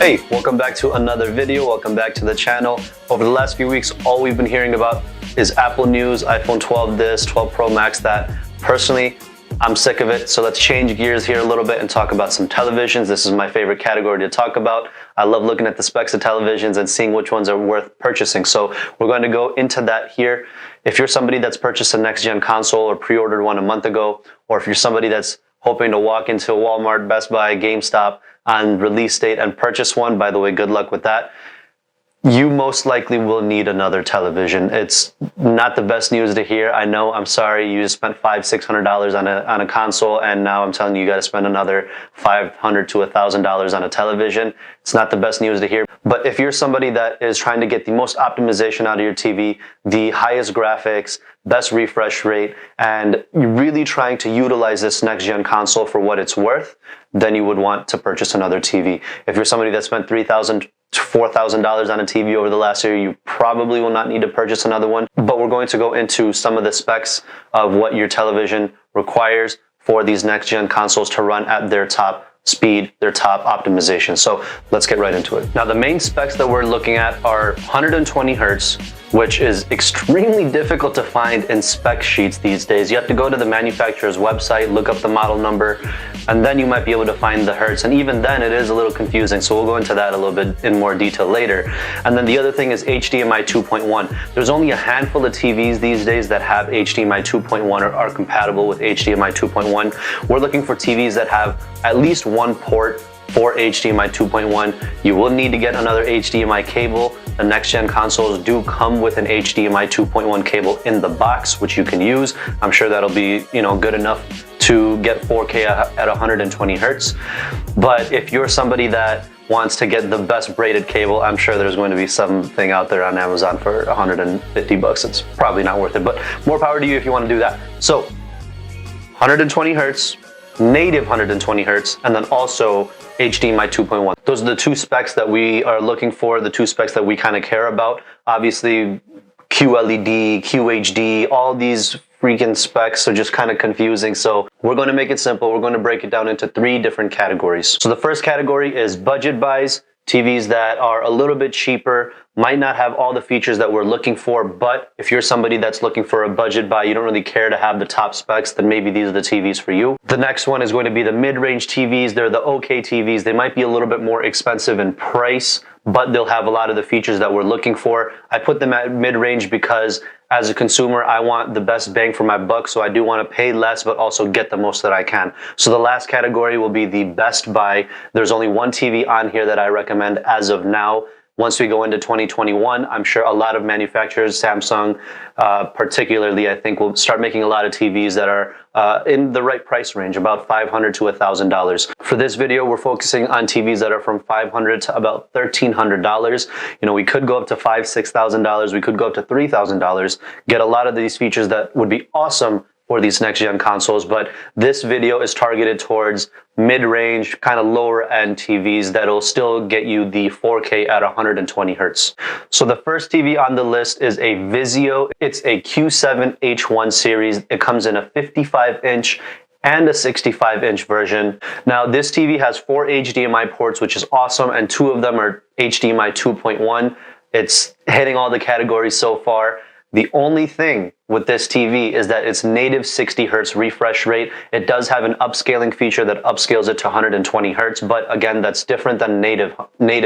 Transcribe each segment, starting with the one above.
Hey, welcome back to another video. Welcome back to the channel. Over the last few weeks, all we've been hearing about is Apple news, iPhone 12 this, 12 Pro Max that. Personally, I'm sick of it. So let's change gears here a little bit and talk about some televisions. This is my favorite category to talk about. I love looking at the specs of televisions and seeing which ones are worth purchasing. So we're going to go into that here. If you're somebody that's purchased a next-gen console or pre-ordered one a month ago, or if you're somebody that's hoping to walk into Walmart, Best Buy, GameStop on release date and purchase one, by the way, good luck with that. You most likely will need another television. It's not the best news to hear. I know, I'm sorry, you just spent $500–600 on a console, and now I'm telling you, you got to spend another $500 to $1,000 on a television. It's not the best news to hear. But if you're somebody that is trying to get the most optimization out of your TV, the highest graphics, best refresh rate, and you're really trying to utilize this next-gen console for what it's worth, then you would want to purchase another TV. If you're somebody that spent $3,000 to $4,000 on a TV over the last year, you probably will not need to purchase another one. But we're going to go into some of the specs of what your television requires for these next-gen consoles to run at their top speed, their top optimization. So let's get right into it. Now, the main specs that we're looking at are 120 hertz, which is extremely difficult to find in spec sheets these days. You have to go to the manufacturer's website, look up the model number, and then you might be able to find the hertz. And even then, it is a little confusing. So we'll go into that a little bit in more detail later. And then the other thing is HDMI 2.1. There's only a handful of TVs these days that have HDMI 2.1 or are compatible with HDMI 2.1. We're looking for TVs that have at least one port for HDMI 2.1. You will need to get another HDMI cable. The next-gen consoles do come with an HDMI 2.1 cable in the box, which you can use. I'm sure that'll be, good enough to get 4K at 120 hertz. But if you're somebody that wants to get the best braided cable, I'm sure there's going to be something out there on Amazon for 150 bucks. It's probably not worth it, but more power to you if you want to do that. So 120 hertz, native 120 hertz, and then also HDMI 2.1. Those are the two specs that we are looking for, the two specs that we kind of care about. Obviously, QLED, QHD, all these freaking specs are just kind of confusing. So we're going to make it simple. We're going to break it down into three different categories. So the first category is budget buys, TVs that are a little bit cheaper, might not have all the features that we're looking for, but if you're somebody that's looking for a budget buy, you don't really care to have the top specs, then maybe these are the TVs for you. The next one is going to be the mid-range TVs. They're the okay TVs. They might be a little bit more expensive in price, but they'll have a lot of the features that we're looking for. I put them at mid-range because as a consumer, I want the best bang for my buck, so I do want to pay less, but also get the most that I can. So the last category will be the best buy. There's only one TV on here that I recommend as of now. Once we go into 2021, I'm sure a lot of manufacturers, Samsung particularly, I think will start making a lot of TVs that are in the right price range, about $500 to $1,000. For this video, we're focusing on TVs that are from $500 to about $1,300. We could go up to $5,000, $6,000. We could go up to $3,000, get a lot of these features that would be awesome for these next-gen consoles, but this video is targeted towards mid-range, kind of lower-end TVs that'll still get you the 4K at 120 hertz. So the first TV on the list is a Vizio. It's a Q7H1 series. It comes in a 55-inch and a 65-inch version. Now, this TV has 4 HDMI ports, which is awesome, and 2 of them are HDMI 2.1. It's hitting all the categories so far. The only thing with this TV is that it's native 60 hertz refresh rate. It does have an upscaling feature that upscales it to 120 hertz, but again, that's different than native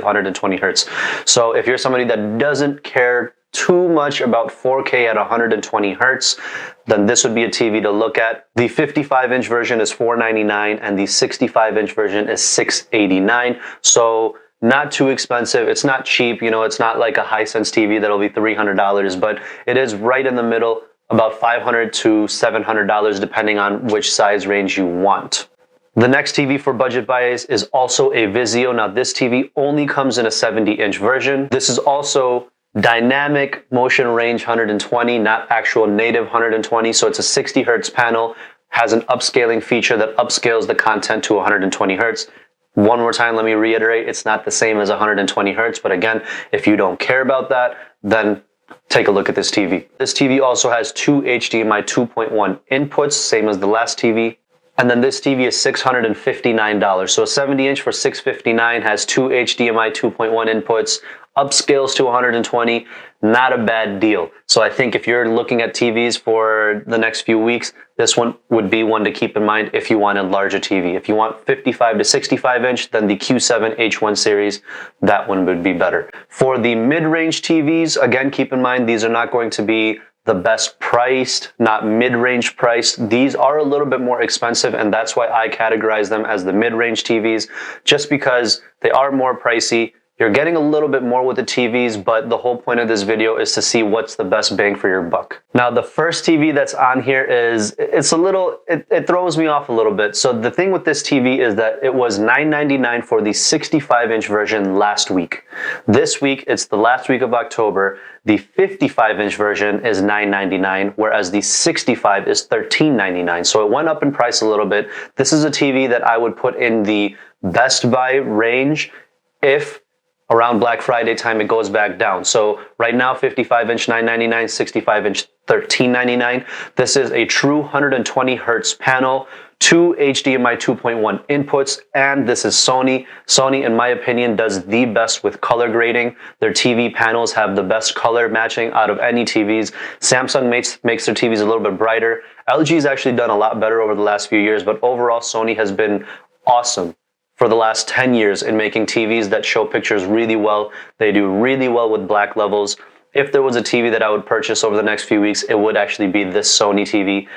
120 hertz. So if you're somebody that doesn't care too much about 4K at 120 hertz, then this would be a TV to look at. The 55-inch version is $499 and the 65-inch version is $689. So not too expensive. It's not cheap. It's not like a Hisense TV that'll be $300, but it is right in the middle, about $500 to $700, depending on which size range you want. The next TV for budget buys is also a Vizio. Now, this TV only comes in a 70-inch version. This is also dynamic motion range 120, not actual native 120. So it's a 60 hertz panel, has an upscaling feature that upscales the content to 120 hertz. One more time, let me reiterate, it's not the same as 120 hertz, but again, if you don't care about that, then take a look at this TV. This TV also has 2 HDMI 2.1 inputs, same as the last TV. And then this TV is $659. So a 70-inch for $659 has two HDMI 2.1 inputs, upscales to 120, not a bad deal. So I think if you're looking at TVs for the next few weeks, this one would be one to keep in mind if you want a larger TV. If you want 55 to 65 inch, then the Q7H1 series, that one would be better. For the mid-range TVs, again, keep in mind, these are not going to be the best priced, not mid-range priced. These are a little bit more expensive, and that's why I categorize them as the mid-range TVs, just because they are more pricey. You're getting a little bit more with the TVs, but the whole point of this video is to see what's the best bang for your buck. Now, the first TV that's on here is, it throws me off a little bit. So the thing with this TV is that it was $999 for the 65-inch version last week. This week, it's the last week of October. The 55-inch version is $999, whereas the 65 is $1399. So it went up in price a little bit. This is a TV that I would put in the Best Buy range if around Black Friday time it goes back down. So right now, 55-inch $999, 65-inch $1399. This is a true 120 hertz panel, two HDMI 2.1 inputs, and this is Sony. Sony, in my opinion, does the best with color grading. Their TV panels have the best color matching out of any TVs. Samsung makes their TVs a little bit brighter. LG's actually done a lot better over the last few years, but overall, Sony has been awesome for the last 10 years in making TVs that show pictures really well. They do really well with black levels. If there was a TV that I would purchase over the next few weeks, it would actually be this Sony TV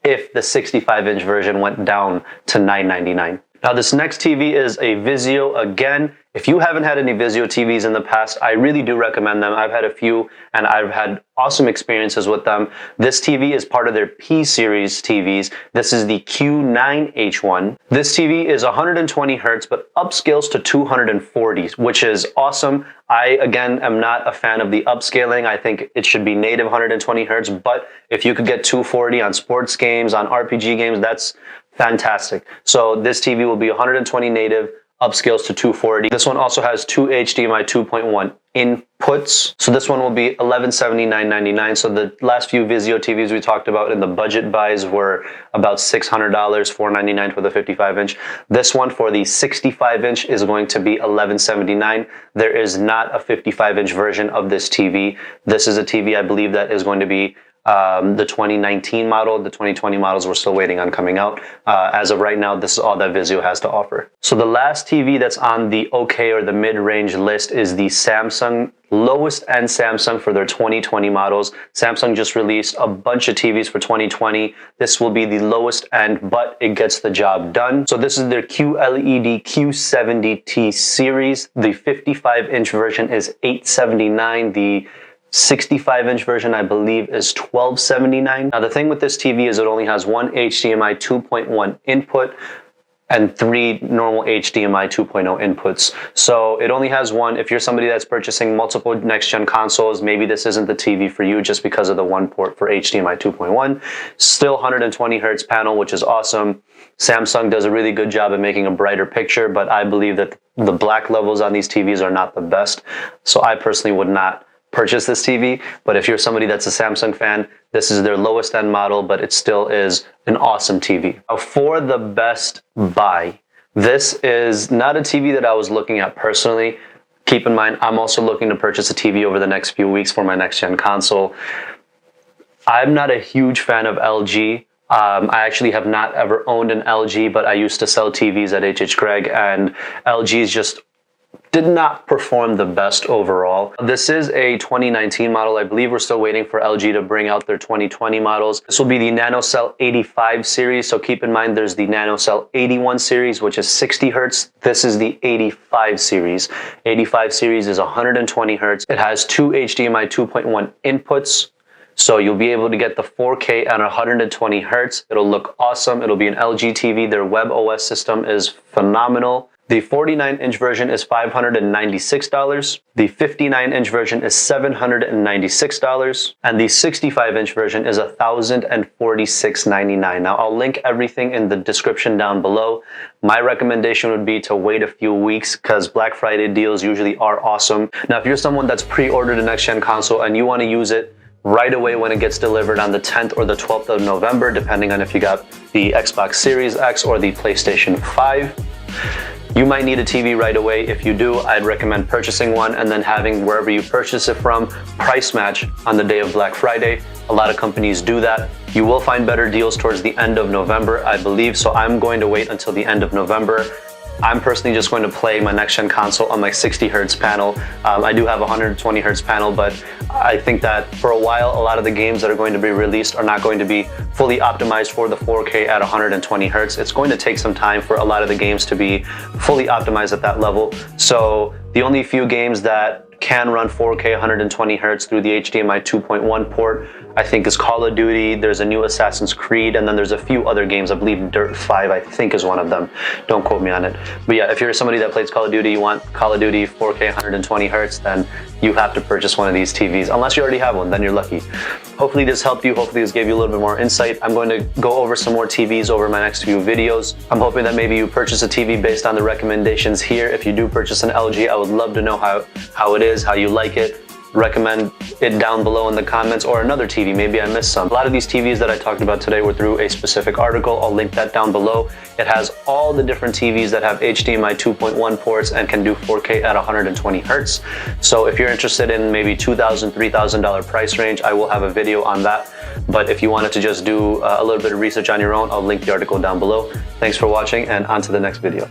if the 65-inch version went down to $999. Now, this next TV is a Vizio. Again, if you haven't had any Vizio TVs in the past, I really do recommend them. I've had a few, and I've had awesome experiences with them. This TV is part of their P-series TVs. This is the Q9H1. This TV is 120 hertz, but upscales to 240, which is awesome. I, again, am not a fan of the upscaling. I think it should be native 120 hertz, but if you could get 240 on sports games, on RPG games, that's fantastic. So this TV will be 120 native, upscales to 240. This one also has two HDMI 2.1 inputs. So this one will be $1179.99. So the last few Vizio TVs we talked about in the budget buys were about $600, $499 for the 55-inch. This one for the 65-inch is going to be $1179. There is not a 55-inch version of this TV. This is a TV I believe that is going to be the 2019 model. The 2020 models we're still waiting on coming out. As of right now, this is all that Vizio has to offer. So the last TV that's on the okay or the mid-range list is the Samsung, lowest end Samsung for their 2020 models. Samsung just released a bunch of TVs for 2020. This will be the lowest end, but it gets the job done. So this is their QLED Q70T series. The 55-inch version is $879. The 65-inch version, I believe, is $1279. Now, the thing with this TV is it only has one HDMI 2.1 input and three normal HDMI 2.0 inputs. So it only has one. If you're somebody that's purchasing multiple next-gen consoles, maybe this isn't the TV for you just because of the one port for HDMI 2.1. Still 120 hertz panel, which is awesome. Samsung does a really good job at making a brighter picture, but I believe that the black levels on these TVs are not the best. So I personally would not purchase this TV, but if you're somebody that's a Samsung fan, this is their lowest end model, but it still is an awesome TV. Now, for the best buy, this is not a TV that I was looking at personally. Keep in mind, I'm also looking to purchase a TV over the next few weeks for my next gen console. I'm not a huge fan of LG. I actually have not ever owned an LG, but I used to sell TVs at H.H. Gregg, and LG's just did not perform the best overall. This is a 2019 model. I believe we're still waiting for LG to bring out their 2020 models. This will be the NanoCell 85 series. So keep in mind there's the NanoCell 81 series, which is 60 hertz. This is the 85 series. 85 series is 120 hertz. It has two HDMI 2.1 inputs. So you'll be able to get the 4K at 120 hertz. It'll look awesome. It'll be an LG TV. Their web OS system is phenomenal. The 49-inch version is $596. The 59-inch version is $796. And the 65-inch version is $1,046.99. Now, I'll link everything in the description down below. My recommendation would be to wait a few weeks because Black Friday deals usually are awesome. Now, if you're someone that's pre-ordered a next-gen console and you want to use it right away when it gets delivered on the 10th or the 12th of November, depending on if you got the Xbox Series X or the PlayStation 5. You might need a TV right away. If you do, I'd recommend purchasing one and then having wherever you purchase it from price match on the day of Black Friday. A lot of companies do that. You will find better deals towards the end of November, I believe, so I'm going to wait until the end of November. I'm personally just going to play my next-gen console on my 60 Hz panel. I do have a 120 Hz panel, but I think that for a while, a lot of the games that are going to be released are not going to be fully optimized for the 4K at 120 Hz. It's going to take some time for a lot of the games to be fully optimized at that level. So the only few games that can run 4K 120 Hz through the HDMI 2.1 port, I think, is Call of Duty, there's a new Assassin's Creed, and then there's a few other games. I believe Dirt 5, I think, is one of them. Don't quote me on it. But yeah, if you're somebody that plays Call of Duty, you want Call of Duty 4K 120 Hz, then you have to purchase one of these TVs. Unless you already have one, then you're lucky. Hopefully this helped you. Hopefully this gave you a little bit more insight. I'm going to go over some more TVs over my next few videos. I'm hoping that maybe you purchase a TV based on the recommendations here. If you do purchase an LG, I would love to know how it is, how you like it. Recommend it down below in the comments, or another TV, maybe I missed some. A lot of these TVs that I talked about today were through a specific article. I'll link that down below. It has all the different TVs that have HDMI 2.1 ports and can do 4K at 120 Hz. So if you're interested in maybe $2,000, $3,000 price range, I will have a video on that. But if you wanted to just do a little bit of research on your own, I'll link the article down below. Thanks for watching, and on to the next video.